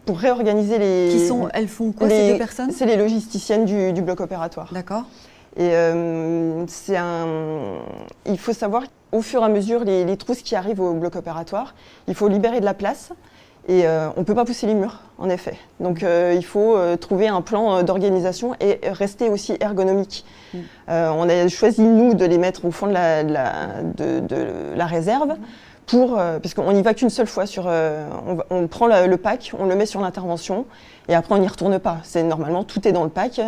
S4: réorganiser les...
S1: Elles font quoi ces deux personnes?
S4: C'est les logisticiennes du bloc opératoire.
S1: D'accord.
S4: Et il faut savoir qu'au fur et à mesure, les trousses qui arrivent au bloc opératoire, il faut libérer de la place. Et on ne peut pas pousser les murs, en effet. Donc il faut trouver un plan d'organisation et rester aussi ergonomique. On a choisi, nous, de les mettre au fond de la réserve, parce qu'on n'y va qu'une seule fois. On prend le pack, on le met sur l'intervention, et après on n'y retourne pas. Normalement, tout est dans le pack,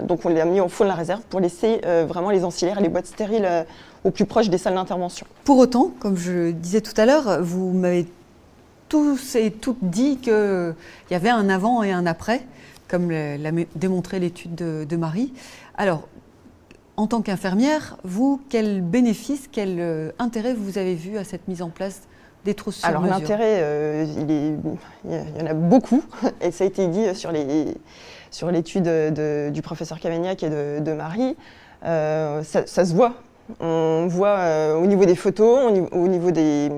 S4: donc on l'a mis au fond de la réserve pour laisser vraiment les ancillaires et les boîtes stériles au plus proche des salles d'intervention.
S1: Pour autant, comme je disais tout à l'heure, vous m'avez tous et toutes dit qu'il y avait un avant et un après, comme l'a démontré l'étude de Marie. Alors, en tant qu'infirmière, vous, quel bénéfice, quel intérêt vous avez vu à cette mise en place des trousses sur mesure?
S4: Alors l'intérêt, il y en a beaucoup, et ça a été dit sur l'étude du professeur Cavagnac et de Marie. Ça se voit. On voit au niveau des photos, au niveau des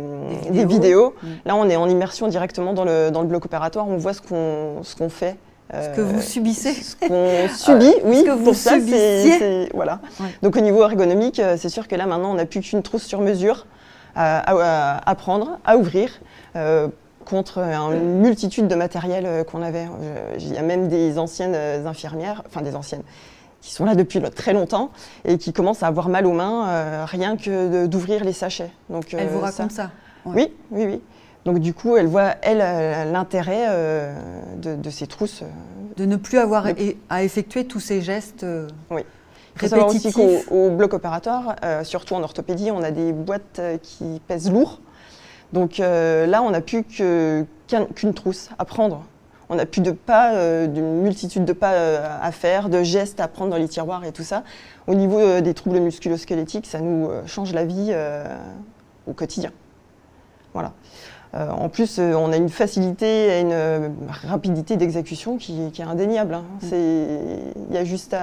S4: vidéos. Là, on est en immersion directement dans le bloc opératoire. On voit ce qu'on fait.
S1: Ce que vous subissez.
S4: Ce qu'on subit, oui.
S1: Ce que vous
S4: pour ça,
S1: subissiez.
S4: voilà.
S1: Ouais.
S4: Donc au niveau ergonomique, c'est sûr que là, maintenant, on n'a plus qu'une trousse sur mesure à prendre, à ouvrir, contre une multitude de matériel qu'on avait. Il y a même des anciennes infirmières, enfin des anciennes, qui sont là depuis très longtemps et qui commencent à avoir mal aux mains rien que d'ouvrir les sachets. Donc,
S1: Elle vous raconte ça ouais.
S4: Oui. Donc du coup, elle voit, l'intérêt de ces trousses.
S1: De ne plus avoir à effectuer tous ces gestes
S4: oui. Il faut savoir aussi
S1: répétitifs.
S4: qu'au bloc opératoire, surtout en orthopédie, on a des boîtes qui pèsent lourd. Donc là, on n'a plus qu'une trousse à prendre. On n'a plus de pas, d'une multitude de pas à faire, de gestes à prendre dans les tiroirs et tout ça. Au niveau des troubles musculo-squelettiques, ça nous change la vie au quotidien. Voilà. En plus, on a une facilité et une rapidité d'exécution qui est indéniable. Hein. Il y a juste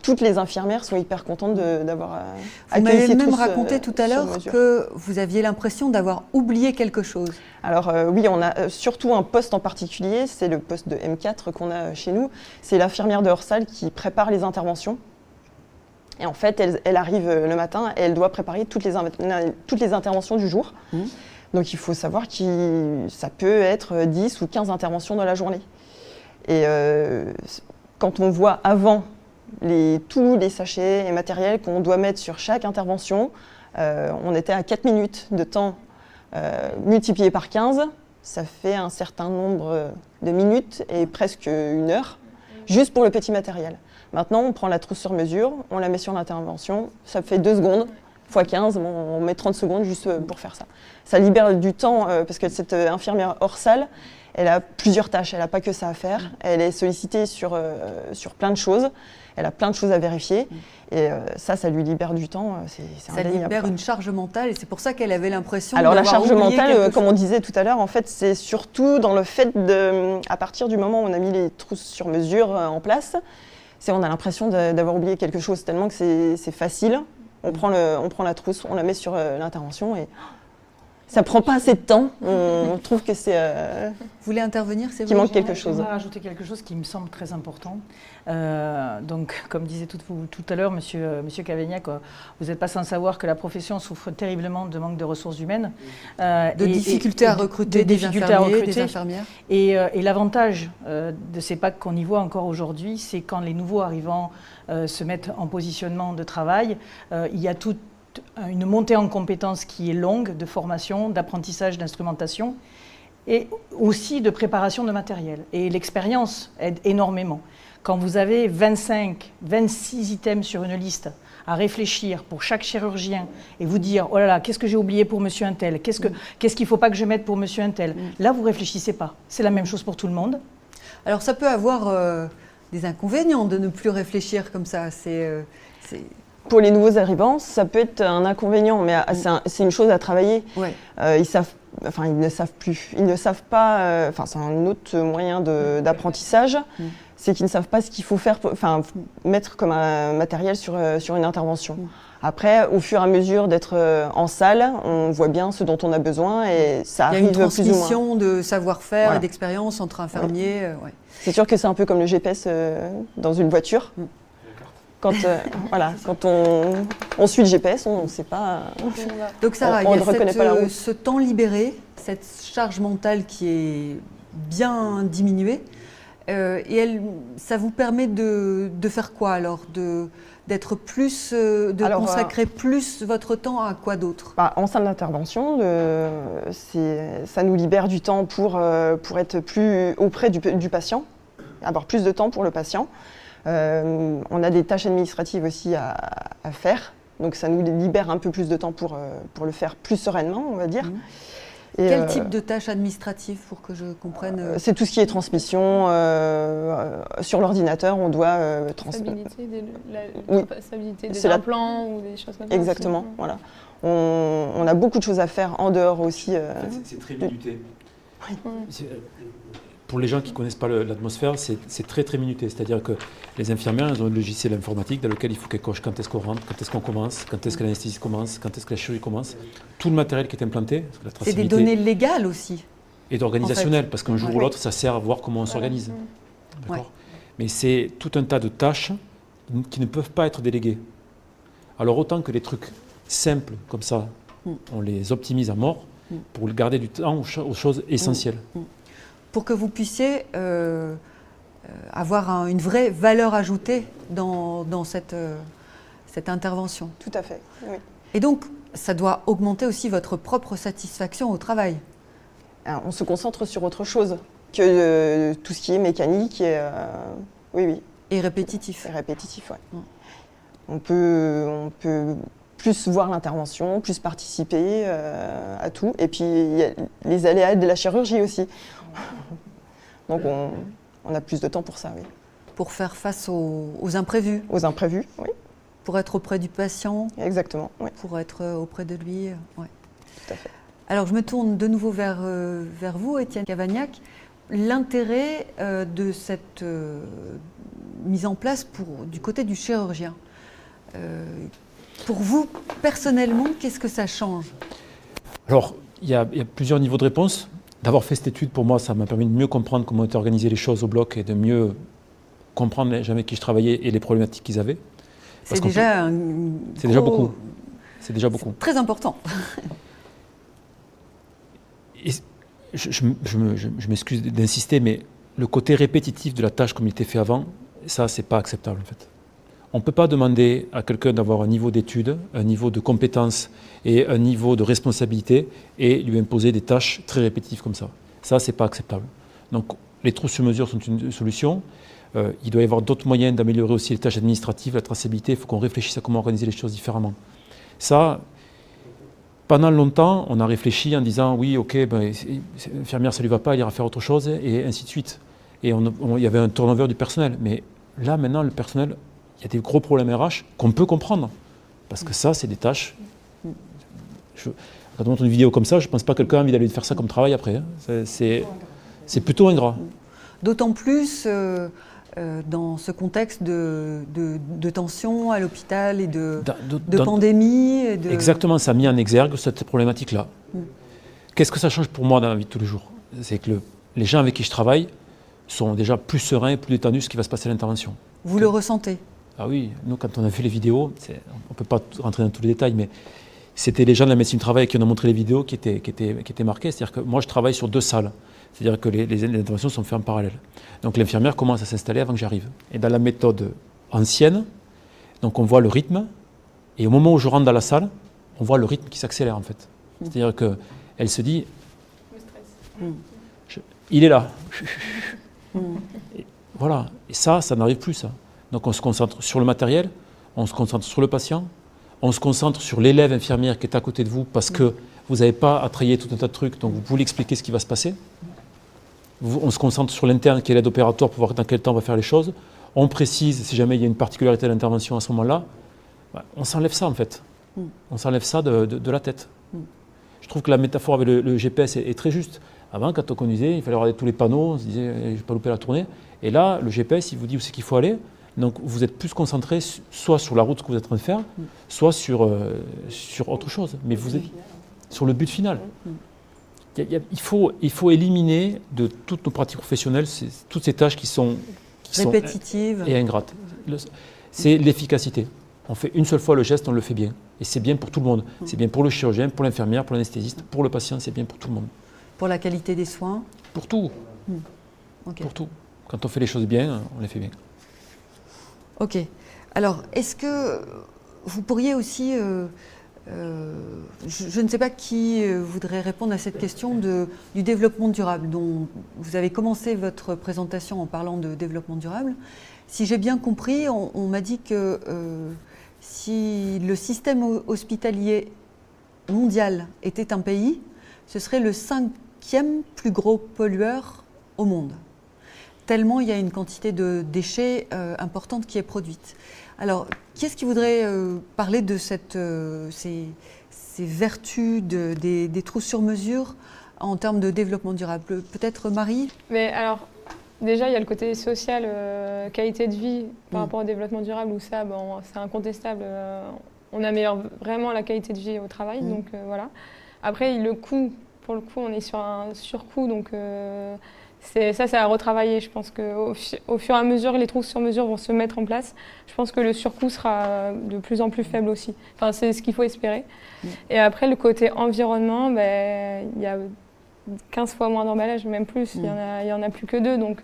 S4: toutes les infirmières sont hyper contentes d'avoir accueilli ces trousses.
S1: Vous m'avez même raconté tout à l'heure que vous aviez l'impression d'avoir oublié quelque chose.
S4: Alors oui, on a surtout un poste en particulier, c'est le poste de M4 qu'on a chez nous. C'est l'infirmière de hors-salle qui prépare les interventions. Et en fait, elle arrive le matin et elle doit préparer toutes les interventions du jour. Donc il faut savoir que ça peut être 10 ou 15 interventions dans la journée. Et quand on voit avant tous les sachets et matériels qu'on doit mettre sur chaque intervention, on était à 4 minutes de temps multiplié par 15. Ça fait un certain nombre de minutes et presque 1 heure, juste pour le petit matériel. Maintenant, on prend la trousse sur mesure, on la met sur l'intervention, ça fait 2 secondes. X 15, on met 30 secondes juste pour faire ça. Ça libère du temps parce que cette infirmière hors salle, elle a plusieurs tâches, elle n'a pas que ça à faire. Elle est sollicitée sur plein de choses, elle a plein de choses à vérifier et ça lui libère du temps, c'est indéniable.
S1: Ça libère une charge mentale et c'est pour ça qu'elle avait l'impression
S4: Alors la charge
S1: oublié
S4: mentale, comme on disait tout à l'heure, en fait, c'est surtout dans le fait à partir du moment où on a mis les trousses sur mesure en place, on a l'impression d'avoir oublié quelque chose tellement que c'est facile. On prend la trousse, on la met sur l'intervention et ça prend pas assez de temps. On trouve que c'est
S1: Vous voulez intervenir, c'est
S4: qu'il manque quelque chose.
S5: Je vais rajouter quelque chose qui me semble très important. Donc, comme disait tout à l'heure Monsieur Cavagnac, vous n'êtes pas sans savoir que la profession souffre terriblement de manque de ressources humaines,
S1: de difficultés à recruter des infirmiers, des infirmières.
S5: Et l'avantage de ces packs qu'on y voit encore aujourd'hui, c'est quand les nouveaux arrivants se mettent en positionnement de travail, il y a toute une montée en compétences qui est longue, de formation, d'apprentissage, d'instrumentation, et aussi de préparation de matériel. Et l'expérience aide énormément. Quand vous avez 25, 26 items sur une liste à réfléchir pour chaque chirurgien et vous dire « Oh là là, qu'est-ce que j'ai oublié pour monsieur un tel ? Qu'est-ce qu'il ne faut pas que je mette pour monsieur un tel ?» Là, vous ne réfléchissez pas. C'est la même chose pour tout le monde.
S1: Alors, ça peut avoir des inconvénients de ne plus réfléchir comme ça.
S4: Pour les nouveaux arrivants, ça peut être un inconvénient, mais c'est une chose à travailler. Ouais. Ils ne savent plus. Ils ne savent pas. C'est un autre moyen d'apprentissage. C'est qu'ils ne savent pas ce qu'il faut faire, mettre comme un matériel sur une intervention. Après, au fur et à mesure d'être en salle, on voit bien ce dont on a besoin et ça arrive plus ou moins.
S1: Il y a une transmission de savoir-faire et d'expérience entre infirmiers. Ouais.
S4: C'est sûr que c'est un peu comme le GPS dans une voiture. Quand on suit le GPS, on ne sait pas.
S1: Donc Sarah, il y a ce temps libéré, cette charge mentale qui est bien diminuée. Et ça vous permet de faire quoi alors, d'être plus, consacrer plus votre temps à quoi d'autre?
S4: En salle d'intervention, ça nous libère du temps pour être plus auprès du patient, avoir plus de temps pour le patient. On a des tâches administratives aussi à faire, donc ça nous libère un peu plus de temps pour le faire plus sereinement, on va dire. Et,
S1: quel type de tâches administratives pour que je comprenne
S4: c'est tout ce qui est transmission. Sur l'ordinateur, on doit transmettre. Oui.
S3: Traçabilité des
S4: C'est la-
S3: implants ou des choses comme ça.
S4: Exactement,
S3: aussi.
S4: voilà. On a beaucoup de choses à faire en dehors aussi.
S2: C'est très minuté.
S3: Ouais.
S2: Pour les gens qui ne connaissent pas l'atmosphère, c'est très très minuté. C'est-à-dire que les infirmières, elles ont un logiciel informatique dans lequel il faut qu'elles cochent quand est-ce qu'on rentre, quand est-ce qu'on commence, quand est-ce que l'anesthésie commence, quand est-ce que la chirurgie commence. Tout le matériel qui est implanté, parce que la
S1: C'est des
S2: traçabilité
S1: données légales aussi.
S2: est organisationnelle,
S1: en fait.
S2: parce qu'un jour ou
S1: Ouais.
S2: l'autre, ça sert à voir comment on s'organise. D'accord.
S1: Ouais.
S2: Mais c'est tout un tas de tâches qui ne peuvent pas être déléguées. Alors autant que les trucs simples comme ça, on les optimise à mort pour garder du temps aux choses essentielles.
S1: Pour que vous puissiez avoir une vraie valeur ajoutée dans cette intervention.
S4: Tout à fait, oui.
S1: Et donc, ça doit augmenter aussi votre propre satisfaction au travail.
S4: Alors, on se concentre sur autre chose que tout ce qui est mécanique et oui,
S1: Et répétitif.
S4: c'est répétitif. Ouais. On peut plus voir l'intervention, plus participer à tout. Et puis, il y a les aléas de la chirurgie aussi. Donc, on a plus de temps pour ça, oui.
S1: Pour faire face aux imprévus,
S4: Aux imprévus, oui,
S1: pour être auprès du patient,
S4: exactement. Oui,
S1: pour être auprès de lui. Ouais.
S4: tout à fait.
S1: Alors, je me tourne de nouveau vers vous, Étienne Cavagnac. L'intérêt de cette mise en place du côté du chirurgien. Pour vous, personnellement, qu'est-ce que ça change?
S2: Alors, il y a plusieurs niveaux de réponse. D'avoir fait cette étude, pour moi, ça m'a permis de mieux comprendre comment étaient organisées les choses au bloc et de mieux comprendre les gens avec qui je travaillais et les problématiques qu'ils avaient.
S1: C'est déjà
S2: C'est déjà beaucoup. C'est déjà beaucoup.
S1: Très important.
S2: Et je m'excuse d'insister, mais le côté répétitif de la tâche comme il était fait avant, ça, c'est pas acceptable en fait. On ne peut pas demander à quelqu'un d'avoir un niveau d'études, un niveau de compétences et un niveau de responsabilité et lui imposer des tâches très répétitives comme ça. Ça, c'est pas acceptable. Donc, les trous sur mesure sont une solution. Il doit y avoir d'autres moyens d'améliorer aussi les tâches administratives, la traçabilité. Il faut qu'on réfléchisse à comment organiser les choses différemment. Ça, pendant longtemps, on a réfléchi en disant oui, ok, l'infirmière, ça ne lui va pas, il ira faire autre chose, et ainsi de suite. Et il y avait un turnover du personnel. Mais là, maintenant, le personnel, il y a des gros problèmes RH qu'on peut comprendre. Parce que ça, c'est des tâches. Quand on montre une vidéo comme ça, je ne pense pas que quelqu'un a envie d'aller faire ça comme travail après. Hein. C'est plutôt ingrat.
S1: D'autant plus dans ce contexte de tension à l'hôpital et de pandémie.
S2: Exactement, ça a mis en exergue cette problématique-là. Qu'est-ce que ça change pour moi dans la vie de tous les jours? C'est que les gens avec qui je travaille sont déjà plus sereins et plus détendus sur ce qui va se passer à l'intervention.
S1: Vous le ressentez?
S2: Ah oui, nous quand on a vu les vidéos, on ne peut pas rentrer dans tous les détails, mais c'était les gens de la médecine du travail qui nous ont montré les vidéos qui étaient marquées. C'est-à-dire que moi je travaille sur 2 salles, c'est-à-dire que les interventions sont faites en parallèle. Donc l'infirmière commence à s'installer avant que j'arrive. Et dans la méthode ancienne, donc on voit le rythme, et au moment où je rentre dans la salle, on voit le rythme qui s'accélère en fait. C'est-à-dire qu'elle se dit, il est là. Et voilà, et ça n'arrive plus ça. Donc on se concentre sur le matériel, on se concentre sur le patient, on se concentre sur l'élève infirmière qui est à côté de vous parce que vous n'avez pas à traiter tout un tas de trucs, donc vous pouvez expliquer ce qui va se passer. On se concentre sur l'interne qui est l'aide opératoire pour voir dans quel temps on va faire les choses. On précise si jamais il y a une particularité à l'intervention à ce moment-là. On s'enlève ça en fait. On s'enlève ça de la tête. Je trouve que la métaphore avec le GPS est très juste. Avant, quand on conduisait, il fallait regarder tous les panneaux, on se disait je ne vais pas louper la tournée. Et là, le GPS, il vous dit où c'est qu'il faut aller. Donc vous êtes plus concentré soit sur la route que vous êtes en train de faire, soit sur autre chose. Mais vous êtes sur le but final. Il faut éliminer de toutes nos pratiques professionnelles toutes ces tâches qui sont
S1: répétitives
S2: et ingrates. C'est l'efficacité. On fait une seule fois le geste, on le fait bien. Et c'est bien pour tout le monde. C'est bien pour le chirurgien, pour l'infirmière, pour l'anesthésiste, pour le patient, c'est bien pour tout le monde.
S1: Pour la qualité des soins?
S2: Pour tout.
S1: Okay.
S2: Pour tout. Quand on fait les choses bien, on les fait bien.
S1: Ok. Alors, est-ce que vous pourriez aussi, je ne sais pas qui voudrait répondre à cette question du développement durable, dont vous avez commencé votre présentation en parlant de développement durable. Si j'ai bien compris, on m'a dit que si le système hospitalier mondial était un pays, ce serait le 5e plus gros pollueur au monde. Tellement il y a une quantité de déchets importante qui est produite. Alors, qui est-ce qui voudrait parler de ces vertus des trousses sur mesure en termes de développement durable? Peut-être Marie?
S3: Mais alors, déjà, il y a le côté social, qualité de vie par rapport au développement durable, où ça, bon, c'est incontestable. On améliore vraiment la qualité de vie au travail, donc voilà. Après, le coût, pour le coup, on est sur un surcoût, donc c'est à retravailler. Je pense qu'au fur et à mesure, les trousses sur mesure vont se mettre en place. Je pense que le surcoût sera de plus en plus faible aussi. Enfin, c'est ce qu'il faut espérer. Et après, le côté environnement, ben, il y a 15 fois moins d'emballage, même plus. Il y en a plus que 2, donc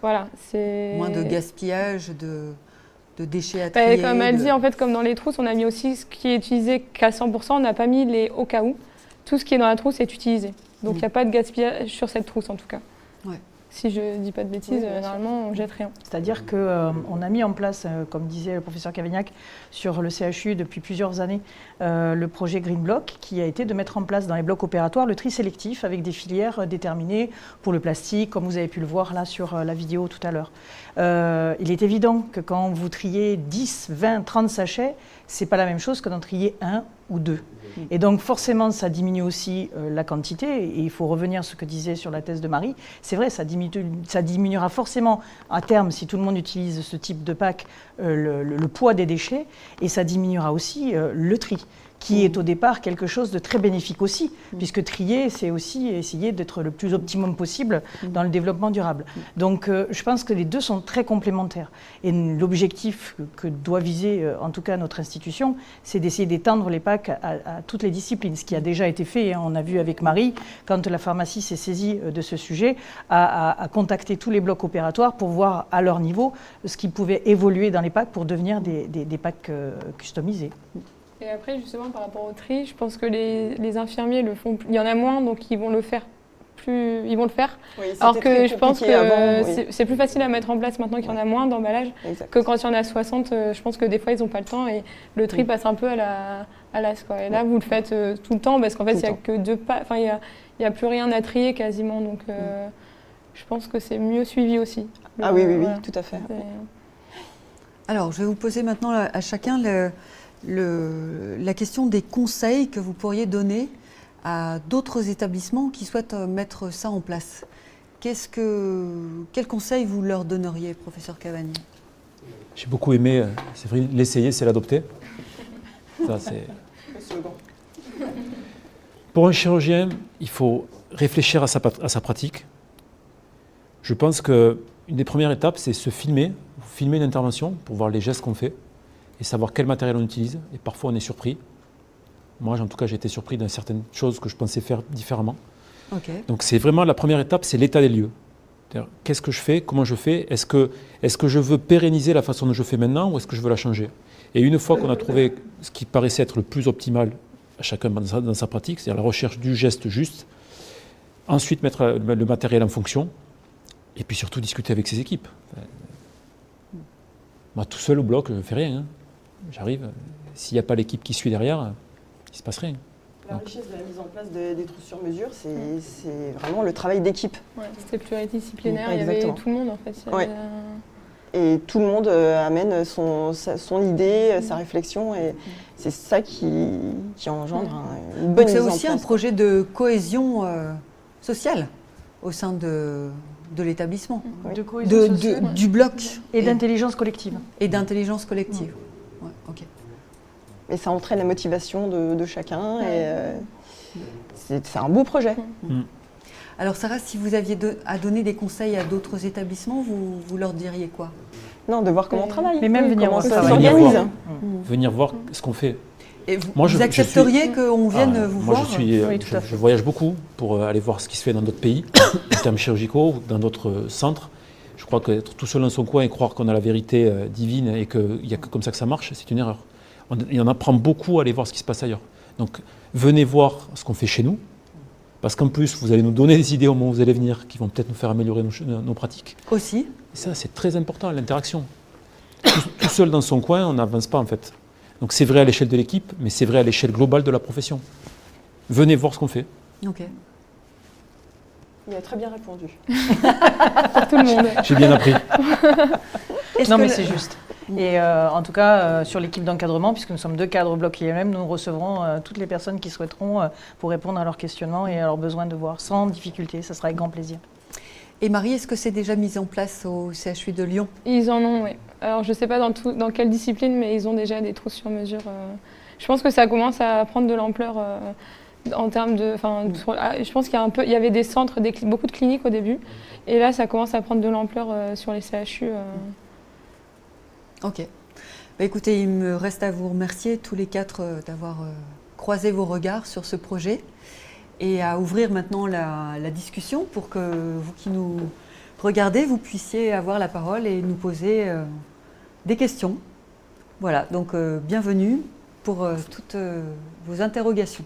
S3: voilà.
S1: Moins de gaspillage, de déchets à trier.
S3: Comme elle dit, en fait, comme dans les trousses, on a mis aussi ce qui est utilisé qu'à 100%, on n'a pas mis les au cas où. Tout ce qui est dans la trousse est utilisé. Donc il n'y a pas de gaspillage sur cette trousse en tout cas.
S1: Ouais.
S3: Si je ne dis pas de bêtises, normalement on ne jette rien.
S5: C'est-à-dire qu'on a mis en place, comme disait le professeur Cavaignac, sur le CHU depuis plusieurs années, le projet Green Block, qui a été de mettre en place dans les blocs opératoires le tri sélectif avec des filières déterminées pour le plastique, comme vous avez pu le voir là sur la vidéo tout à l'heure. Il est évident que quand vous triez 10, 20, 30 sachets, ce n'est pas la même chose que d'en trier 1 ou 2. Et donc forcément, ça diminue aussi la quantité. Et il faut revenir à ce que disait sur la thèse de Marie. C'est vrai, ça diminuera forcément à terme, si tout le monde utilise ce type de pack, le poids des déchets. Et ça diminuera aussi le tri, qui est au départ quelque chose de très bénéfique aussi, puisque trier, c'est aussi essayer d'être le plus optimum possible dans le développement durable. Donc je pense que les deux sont très complémentaires. Et l'objectif que doit viser, en tout cas notre institution, c'est d'essayer d'étendre les packs à toutes les disciplines, ce qui a déjà été fait. Hein. On a vu avec Marie, quand la pharmacie s'est saisie de ce sujet, à contacter tous les blocs opératoires pour voir à leur niveau ce qui pouvait évoluer dans les packs pour devenir des packs customisés.
S3: Et après, justement, par rapport au tri, je pense que les infirmiers le font. Il y en a moins, donc ils vont le faire. Ils vont le faire. Oui, alors que je pense que c'est plus facile à mettre en place maintenant qu'il y en a moins d'emballage que quand il y en a 60. Je pense que des fois, ils n'ont pas le temps et le tri passe un peu à l'as. Et là, vous le faites tout le temps parce qu'en fait, il n'y a que 2 pas. Enfin, il n'y a plus rien à trier quasiment. Donc, je pense que c'est mieux suivi aussi.
S4: Oui, voilà. Tout à fait.
S1: Alors, je vais vous poser maintenant à chacun la question des conseils que vous pourriez donner à d'autres établissements qui souhaitent mettre ça en place. Quel conseil vous leur donneriez, professeur Cavagni?
S2: J'ai beaucoup aimé, c'est vrai, l'essayer, c'est l'adopter. Ça, c'est... Pour un chirurgien, il faut réfléchir à sa pratique. Je pense qu'une des premières étapes, c'est se filmer une intervention pour voir les gestes qu'on fait et savoir quel matériel on utilise. Et parfois, on est surpris. Moi, en tout cas, j'ai été surpris dans certaines choses que je pensais faire différemment.
S1: Okay.
S2: Donc, c'est vraiment la première étape, c'est l'état des lieux. Qu'est-ce que je fais? Comment je fais? Est-ce que je veux pérenniser la façon dont je fais maintenant ou est-ce que je veux la changer? Et une fois qu'on a trouvé ce qui paraissait être le plus optimal à chacun dans sa pratique, c'est-à-dire la recherche du geste juste, ensuite mettre le matériel en fonction et puis surtout discuter avec ses équipes. Moi, tout seul au bloc, je ne fais rien. Hein. J'arrive, s'il n'y a pas l'équipe qui suit derrière, il ne se passe rien.
S4: La richesse de la mise en place des trousses sur mesure, c'est vraiment le travail d'équipe.
S3: Ouais, c'était pluridisciplinaire, il y avait tout le monde en fait.
S4: Et tout le monde amène son idée, sa réflexion, et c'est ça qui engendre une bonne mise en place.
S1: C'est aussi un projet de cohésion sociale au sein de l'établissement, du bloc.
S5: Et d'intelligence collective.
S1: Et d'intelligence collective. Ouais, okay.
S4: Et ça entraîne la motivation de chacun, et c'est un beau projet.
S1: Alors Sarah, si vous aviez à donner des conseils à d'autres établissements, vous leur diriez quoi?
S4: Non, de voir comment on travaille.
S5: Mais même venir voir
S4: ça s'organise.
S2: Venir voir ce qu'on fait.
S1: Et vous accepteriez qu'on vienne vous voir?
S2: Je voyage beaucoup pour aller voir ce qui se fait dans d'autres pays, en termes chirurgicaux, dans d'autres centres. Je crois qu'être tout seul dans son coin et croire qu'on a la vérité divine et qu'il n'y a que comme ça que ça marche, c'est une erreur. On apprend beaucoup à aller voir ce qui se passe ailleurs. Donc venez voir ce qu'on fait chez nous, parce qu'en plus vous allez nous donner des idées au moment où vous allez venir qui vont peut-être nous faire améliorer nos pratiques.
S1: Aussi.
S2: Et ça, c'est très important, l'interaction. Tout seul dans son coin, on n'avance pas en fait. Donc c'est vrai à l'échelle de l'équipe, mais c'est vrai à l'échelle globale de la profession. Venez voir ce qu'on fait.
S1: Ok.
S4: Il a très bien répondu.
S3: Pour tout le monde.
S2: J'ai bien appris.
S1: Est-ce
S5: Non,
S1: que
S5: mais
S1: le-
S5: c'est juste. Et en tout cas, sur l'équipe d'encadrement, puisque nous sommes 2 cadres bloc IMM, nous recevrons toutes les personnes qui souhaiteront pour répondre à leurs questionnements et à leurs besoins de voir sans difficulté. Ça sera avec grand plaisir.
S1: Et Marie, est-ce que c'est déjà mis en place au CHU de Lyon?
S3: Ils en ont, oui. Alors, je ne sais pas dans quelle discipline, mais ils ont déjà des trousses sur mesure. Je pense que ça commence à prendre de l'ampleur en termes de... je pense qu'il y avait des centres, beaucoup de cliniques au début. Et là, ça commence à prendre de l'ampleur sur les CHU.
S1: Ok. Bah, écoutez, il me reste à vous remercier tous les 4 d'avoir croisé vos regards sur ce projet et à ouvrir maintenant la discussion pour que vous qui nous regardez, vous puissiez avoir la parole et nous poser des questions. Voilà, donc bienvenue pour toutes vos interrogations.